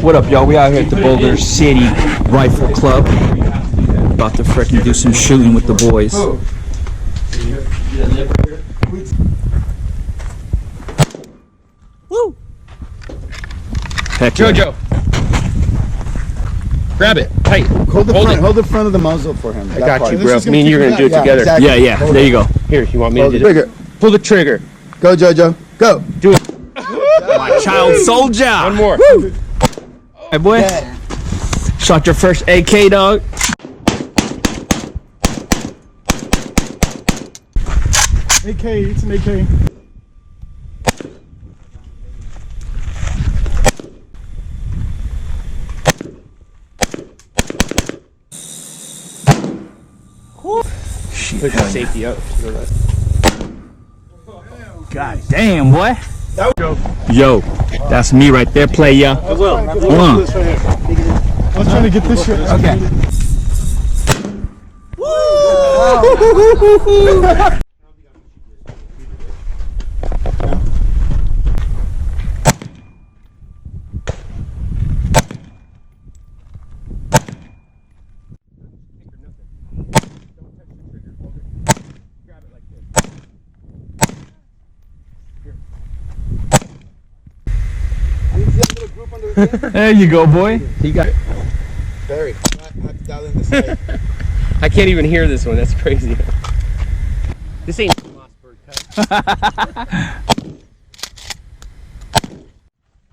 What up, y'all? We out here at the Boulder City Rifle Club. About to frickin' do some shooting with the boys. Woo! Heck Jojo, grab it tight. Hold the front of the muzzle for him. I got you, bro. Me and you're gonna do it together. Exactly. Yeah. There you go. Here, you want me to do Trigger. Pull the trigger. Go, Jojo. Go. Do it. My child soldier. One more. Woo! Hey, boy. Yeah. Shot your first AK, dog. AK, it's an AK. Put the safety up. God damn, boy. Yo, that's me right there, play ya. I was trying to get this shit. Okay. There you go, boy. You got it. Barry, I have to dial in the side. I can't even hear this one. That's crazy. This ain't Mossberg cut.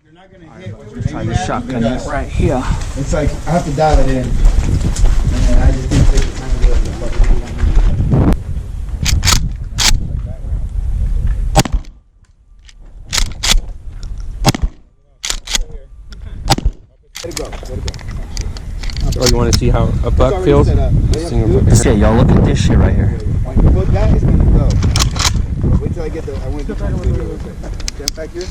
You're not gonna hit what Try to shotgun it right here. It's like I have to dial it in, and then I just need to take the time to do it. Let it go. Oh, you want to see how a buck feels? Yeah, y'all look at this shit right here. When you put that, it's gonna go. But wait till I get the. I want to get the video. Stand back here.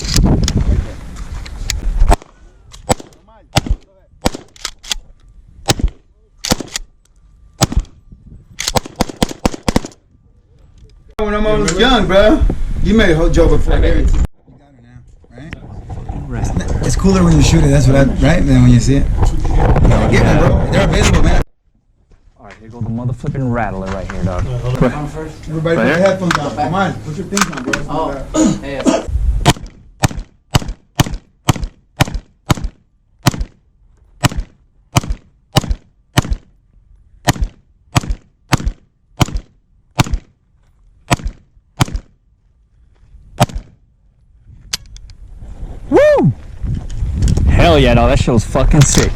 When I'm almost young, bro, you made a whole joke before. You got it now, right? It's cooler when you shoot it. That's what right? Than when you see it. Get them, bro. They're available, man. Alright, here goes the motherfucking rattler right here, dog. Everybody put your headphones on. Come on, put your things on, bro. Woo! Hell yeah, dog. That shit was fucking sick.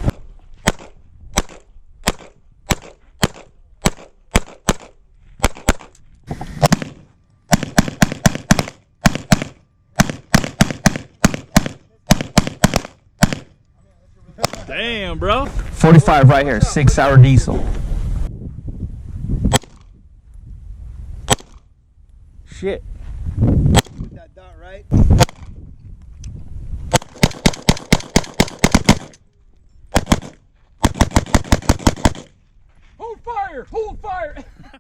Damn, bro. 45 right here, 6-hour diesel. Shit. Put that dot right. Hold fire! Hold fire!